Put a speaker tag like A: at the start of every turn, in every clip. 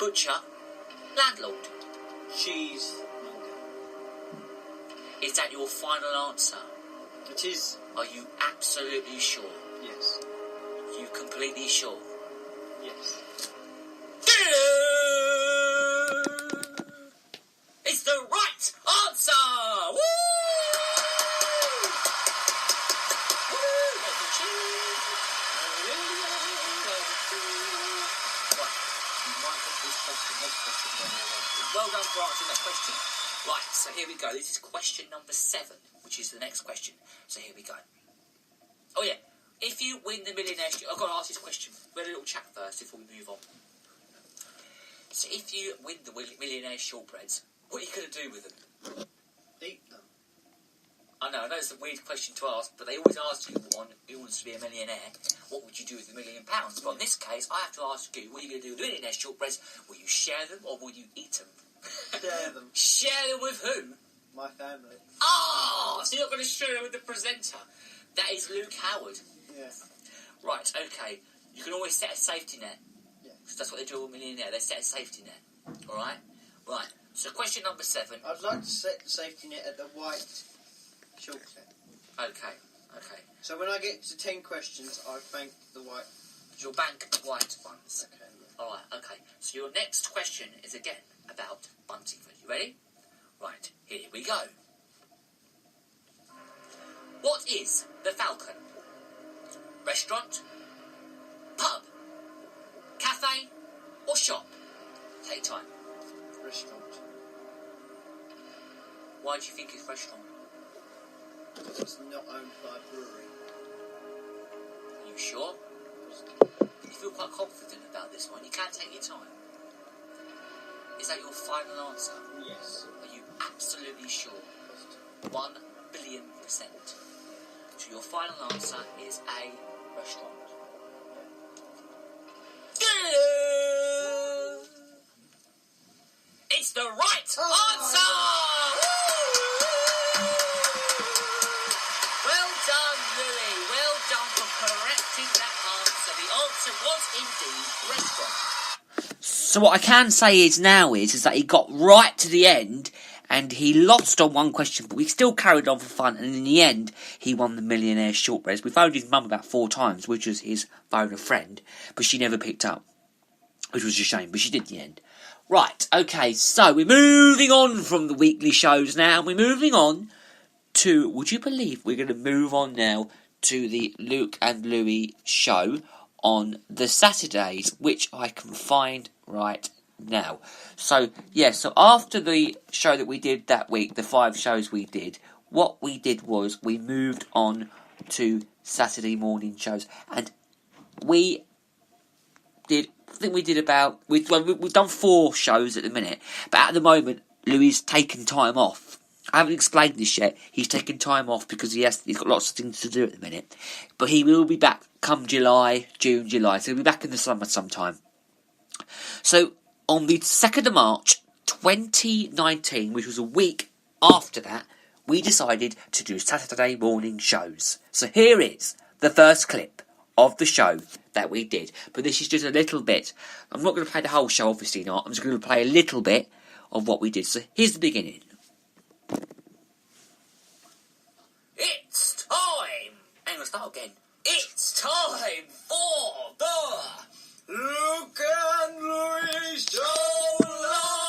A: butcher, landlord.
B: Cheesemonger.
A: Is that your final answer?
B: It is.
A: Are you absolutely sure?
B: Yes.
A: You completely sure?
B: Yes.
A: It's the right answer! Woo! Well done for answering that question. Right, so here we go. This is question number 7, which is the next question. So here we go. Oh yeah, if you win the millionaire... I've got to ask this question. We'll have a little chat first before we move on. So if you win the millionaire shortbreads, what are you going to do with them?
B: Eat them.
A: I know it's a weird question to ask, but they always ask you on who wants to be a millionaire, what would you do with £1 million? But in this case, I have to ask you, what are you going to do with the millionaire shortbreads? Will you share them or will you eat them?
B: Share them.
A: Share them with who?
B: My family.
A: Oh, so you're not going to share them with the presenter? That is Luke Howard.
B: Yeah.
A: Right, okay. You can always set a safety net.
B: Yeah.
A: Because that's what they do with a millionaire. They set a safety net. Alright? Right. So question number 7.
B: I'd like to set the safety net at the white chocolate.
A: Okay.
B: So when I get to 10 questions, I bank the white.
A: You'll bank white ones.
B: Okay. Yeah.
A: Alright, okay. So your next question is again about Buntingford. You ready? Right, here we go. What is the Falcon? Restaurant? Pub? Cafe? Or shop? Take time.
B: Restaurant.
A: Why do you think it's restaurant?
B: Because it's not owned by a brewery.
A: Are you sure? You feel quite confident about this one. You can take your time. Is that your final answer?
B: Yes.
A: Are you absolutely sure? 1,000,000,000%. So your final answer is a restaurant. It's the right answer! Well done, Louis. Well done for correcting that answer. The answer was indeed restaurant. So what I can say is that he got right to the end and he lost on one question, but we still carried on for fun, and in the end he won the millionaire shortbreads. We phoned his mum about 4 times, which was his phone a friend, but she never picked up, which was a shame, but she did in the end. Right, okay, so we're moving on from the weekly shows now. We're moving on to, would you believe we're going to move on now to the Luke and Louis show on the Saturdays, which I can find right now. So, so after the show that we did that week, the 5 shows we did, what we did was we moved on to Saturday morning shows, and we've done 4 shows at the minute, but at the moment Louis taken time off. I haven't explained this yet. He's taken time off because he's got lots of things to do at the minute, but he will be back come June, July. So he'll be back in the summer sometime. So on the 2nd of March 2019, which was a week after that, we decided to do Saturday morning shows. So here is the first clip of the show that we did, but this is just a little bit. I'm not going to play the whole show, obviously not. I'm just going to play a little bit of what we did. So here's the beginning. It's time! Hang on, start again. It's time for the Luke and Louis Show Live!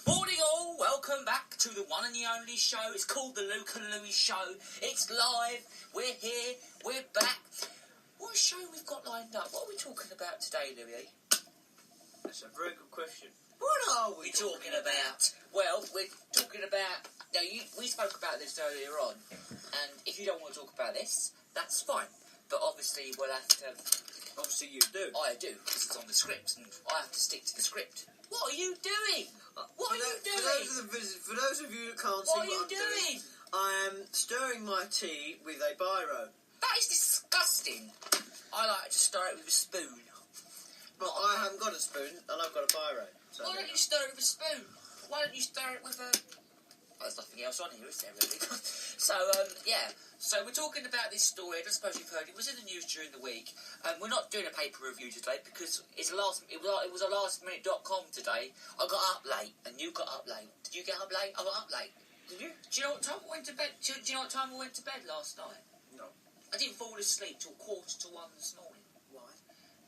A: Morning all, welcome back to the one and the only show. It's called the Luke and Louis Show. It's live, we're here, we're back. What show we've got lined up? What are we talking about today, Louis?
B: That's a very good question. What are we
A: talking about? Well, we're talking about... Now, we spoke about this earlier on, and if you don't want to talk about this, that's fine. But obviously, we'll have to...
B: Obviously you do.
A: I do, because it's on the script, and I have to stick to the script. What are you doing? What are you doing?
B: For those of you that can't see what I'm doing, I am stirring my tea with a biro.
A: That is disgusting. I like to stir it with a spoon.
B: But I haven't got a spoon, and I've got a biro. So
A: Why don't you stir it with a spoon? Why don't you stir it with a There's nothing else on here, is there, really? So, yeah. So we're talking about this story. I don't suppose you've heard. It was in the news during the week. We're not doing a paper review today because it was a lastminute.com today. I got up late and you got up late. Did you get up late? I got up late. Did you? Do you know what time we went to bed? Do you know what time we went to bed last night?
B: No.
A: I didn't fall asleep till 1:45 this morning.
B: Why?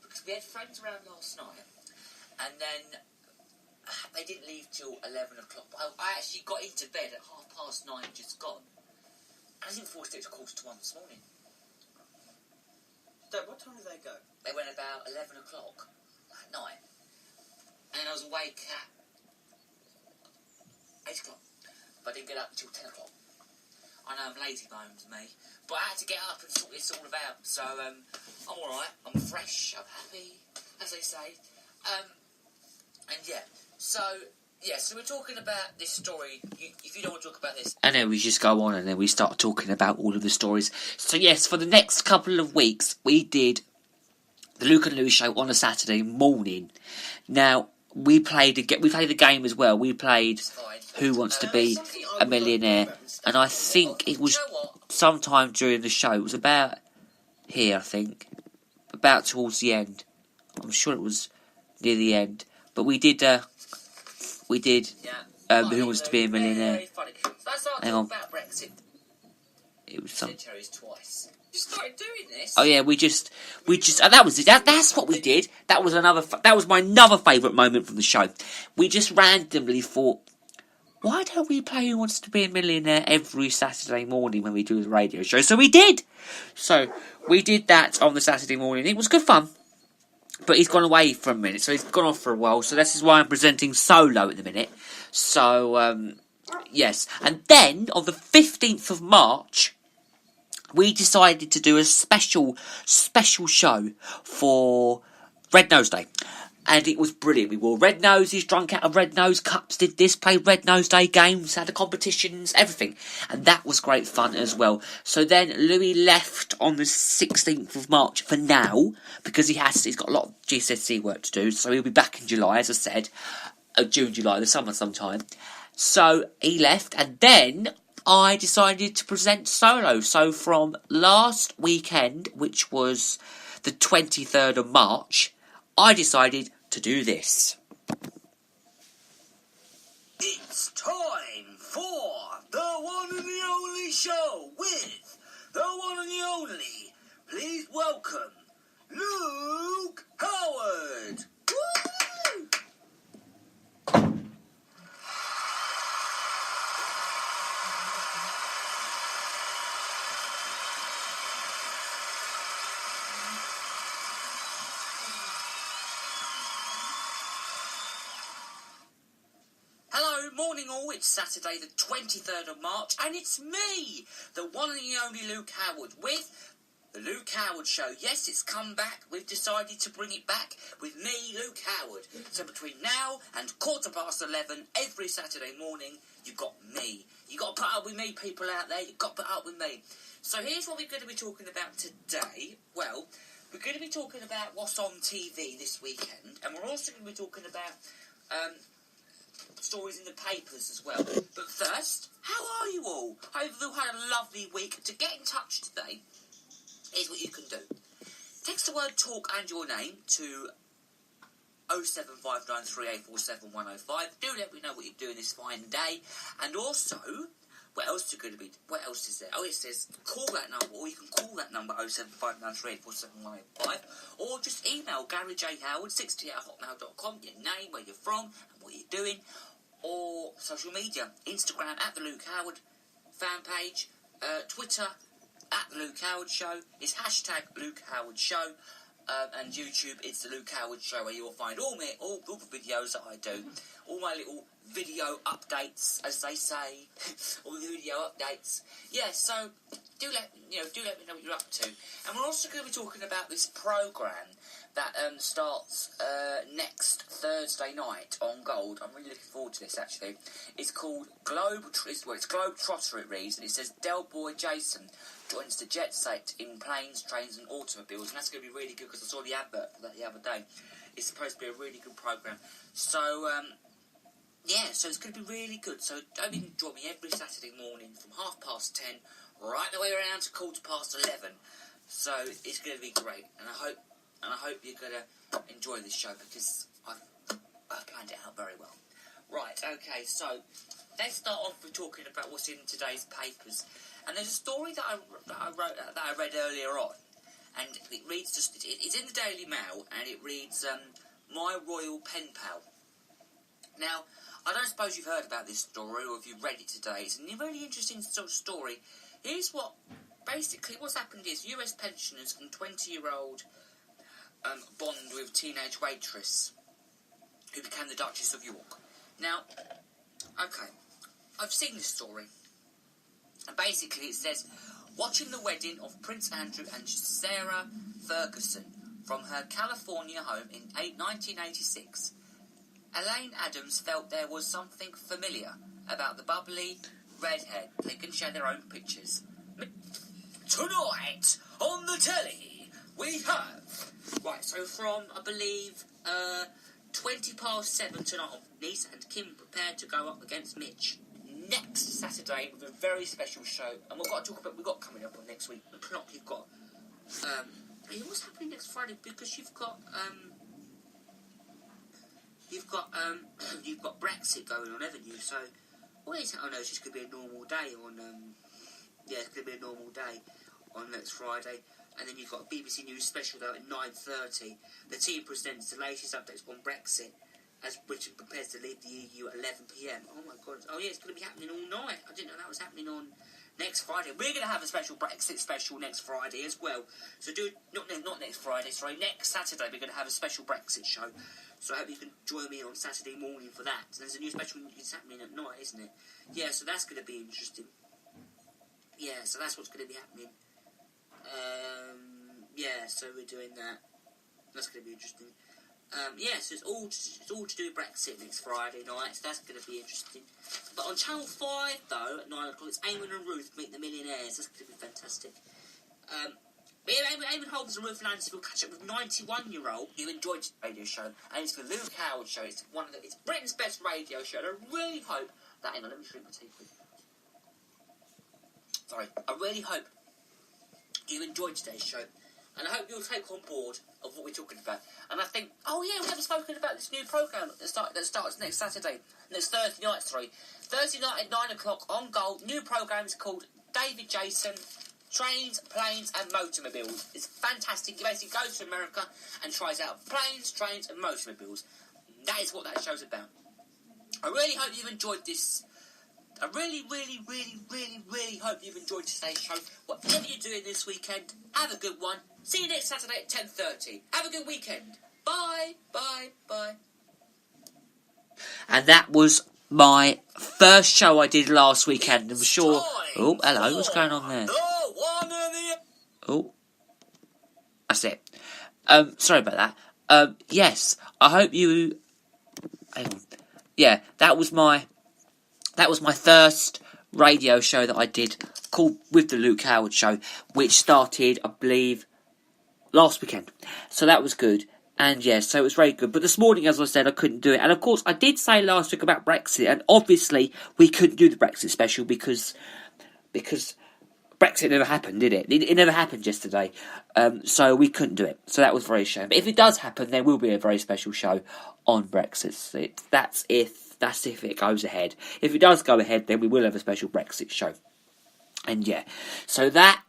A: Because we had friends around last night, and then they didn't leave till 11 o'clock. But I actually got into bed at 9:30, just gone. I didn't fall asleep till 1:45 this morning.
B: Dad, what time did they go?
A: They went about 11 o'clock at night. And I was awake at 8 o'clock. But I didn't get up until 10 o'clock. I know I'm lazy bones, me. But I had to get up and sort this all about. So, I'm alright. I'm fresh. I'm happy, as they say. And yeah. So we're talking about this story. If you don't want to talk about this, and then we just go on and then we start talking about all of the stories. So yes, for the next couple of weeks, we did the Luke and Lou show on a Saturday morning. Now we played the game as well. We played Who Wants to Be a Millionaire, and I think it was sometime during the show. It was about here, I think, about towards the end. I'm sure it was near the end, but we did. Who Wants to Be a Millionaire? Hang on. It was some. Twice. You started doing this. Oh yeah, we just. That was it. That's what we did. That was my another favourite moment from the show. We just randomly thought, why don't we play Who Wants to Be a Millionaire every Saturday morning when we do the radio show? So we did. So we did that on the Saturday morning. It was good fun. But he's gone away for a minute, so he's gone off for a while. So this is why I'm presenting solo at the minute. So, yes. And then, on the 15th of March, we decided to do a special show for Red Nose Day. And it was brilliant. We wore red noses, drunk out of red nose cups, did this, played Red Nose Day games, had the competitions, everything. And that was great fun as well. So then Louis left on the 16th of March for now, because he's got a lot of GCSE work to do. So he'll be back in July, as I said. June, July, the summer sometime. So he left, and then I decided to present solo. So from last weekend, which was the 23rd of March, I decided to do this. It's time for the one and the only show with the one and the only. Please welcome Luke Howard. Woo! Morning all, it's Saturday the 23rd of March and it's me, the one and the only Luke Howard with the Luke Howard Show. Yes, it's come back. We've decided to bring it back with me, Luke Howard. So between now and 11:15 every Saturday morning, you've got me. You've got to put up with me, people out there. You've got to put up with me. So here's what we're going to be talking about today. Well, we're going to be talking about what's on TV this weekend, and we're also going to be talking about stories in the papers as well. But first, how are you all? I hope you've all had a lovely week. To get in touch today, here's what you can do. Text the word talk and your name to 07593847105. Do let me know what you're doing this fine day. And also, what else is there? Oh, it says call that number, or you can call that number 07593847105, or just email GaryJHoward60@hotmail.com, your name, where you're from, and what you're doing, or social media, Instagram @the Luke Howard fan page, Twitter @the Luke Howard Show, it's hashtag Luke Howard Show, and YouTube, it's the Luke Howard Show, where you'll find all the videos that I do, all my little video updates, as they say, all the video updates. Yeah, so do let me know what you're up to. And we're also going to be talking about this programme that starts next Thursday night on Gold. I'm really looking forward to this, actually. It's called Globetrotter, it reads, and it says Del Boy Jason joins the jet set in planes, trains and automobiles, and that's going to be really good because I saw the advert for that the other day. It's supposed to be a really good programme. So, yeah, so it's going to be really good. So don't you can join me every Saturday morning from 10:30 right the way around to 11:15. So it's going to be great, and I hope you're going to enjoy this show because I've planned it out very well. Right, okay, so let's start off with talking about what's in today's papers. And there's a story that I read earlier on, and it reads it's in the Daily Mail, and it reads My Royal Pen Pal. Now, I don't suppose you've heard about this story, or if you've read it today. It's a really interesting sort of story. Here's what's happened is US pensioners and 20-year-old bond with teenage waitress who became the Duchess of York. Now, okay, I've seen this story, and basically it says, watching the wedding of Prince Andrew and Sarah Ferguson from her California home in 1986, Elaine Adams felt there was something familiar about the bubbly redhead. They can share their own pictures. Tonight, on the telly, we have... Right, so from, I believe, 7:20 tonight, Lisa and Kim prepare to go up against Mitch. Next Saturday, with a very special show, and we've got coming up on next week. The plot you've got... what's happening next Friday? Because you've got Brexit going on, haven't you? So, what is it? Oh no, it's just going to be a normal day on, it's going to be a normal day on next Friday. And then you've got a BBC News special though at 9:30. The team presents the latest updates on Brexit, as Britain prepares to leave the EU at 11 p.m. Oh my God! Oh yeah, it's going to be happening all night. I didn't know that was happening on next Friday. We're going to have a special Brexit special next Friday as well. So not next Friday, sorry, next Saturday we're going to have a special Brexit show. So I hope you can join me on Saturday morning for that. So there's a new special it's happening at night, isn't it? Yeah, so that's going to be interesting. Yeah, so that's what's going to be happening. So we're doing that. That's going to be interesting. So it's all to do with Brexit next Friday night, so that's going to be interesting. But on Channel 5, though, at 9 o'clock, it's Eamon and Ruth Meet the Millionaires. That's going to be fantastic. Eamon Holmes and Ruth Landis will catch up with 91-year-old. You enjoyed the radio show, and it's the Luke Howard show. It's Britain's best radio show, and I really hope that... Hang on, let me drink my tea, please. Sorry. I really hope you enjoyed today's show, and I hope you'll take on board of what we're talking about. And I think, we haven't spoken about this new programme that starts next Saturday. Next Thursday night, Thursday night at 9 o'clock on Gold. New programme is called David Jason, Trains, Planes and Motormobiles. It's fantastic. He basically goes to America and tries out planes, trains and motormobiles. That is what that show's about. I really hope you've enjoyed this. I really, really, really, really, really hope you've enjoyed today's show. Whatever you're doing this weekend, have a good one. See you next Saturday at 10:30. Have a good weekend. Bye, bye, bye. And that was my first show I did last weekend. I'm sure... Oh, hello, what's going on there? Oh, that's it. Sorry about that. Yes, I hope you... Hang on. Yeah, that was my first radio show that I did, called With the Luke Howard Show, which started, I believe, last weekend. So that was good. And yeah, so it was very good. But this morning, as I said, I couldn't do it. And of course, I did say last week about Brexit, and obviously we couldn't do the Brexit special because Brexit never happened, did it? It never happened yesterday. So we couldn't do it. So that was very shame. But if it does happen, there will be a very special show on Brexit. That's if it goes ahead. If it does go ahead, then we will have a special Brexit show. And yeah, so that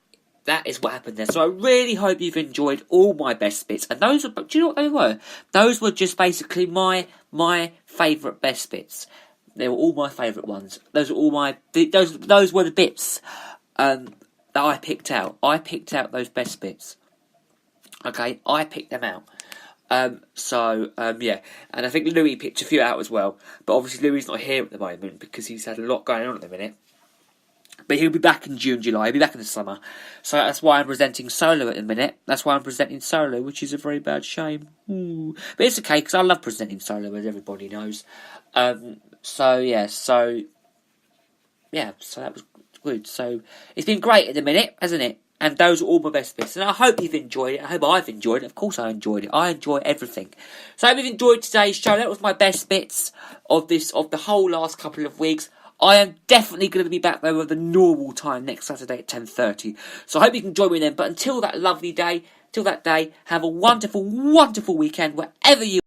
A: is what happened there. So I really hope you've enjoyed all my best bits. And those were, do you know what they were? Those were just basically my favourite best bits. They were all my favourite ones. Those were all those were the bits that I picked out. I picked out those best bits. Okay, I picked them out. Yeah, and I think Louis picked a few out as well, but obviously Louis not here at the moment because he's had a lot going on at the minute. But he'll be back in June, July. He'll be back in the summer, so that's why I'm presenting solo at the minute. That's why I'm presenting solo, which is a very bad shame. Ooh. But it's okay because I love presenting solo, as everybody knows. So that was good. So it's been great at the minute, hasn't it? And those are all my best bits. And I hope you've enjoyed it. I hope I've enjoyed it. Of course I enjoyed it. I enjoy everything. So I hope you've enjoyed today's show. That was my best bits of the whole last couple of weeks. I am definitely going to be back there at the normal time next Saturday at 10:30. So I hope you can join me then. But until that lovely day, till that day, have a wonderful, wonderful weekend wherever you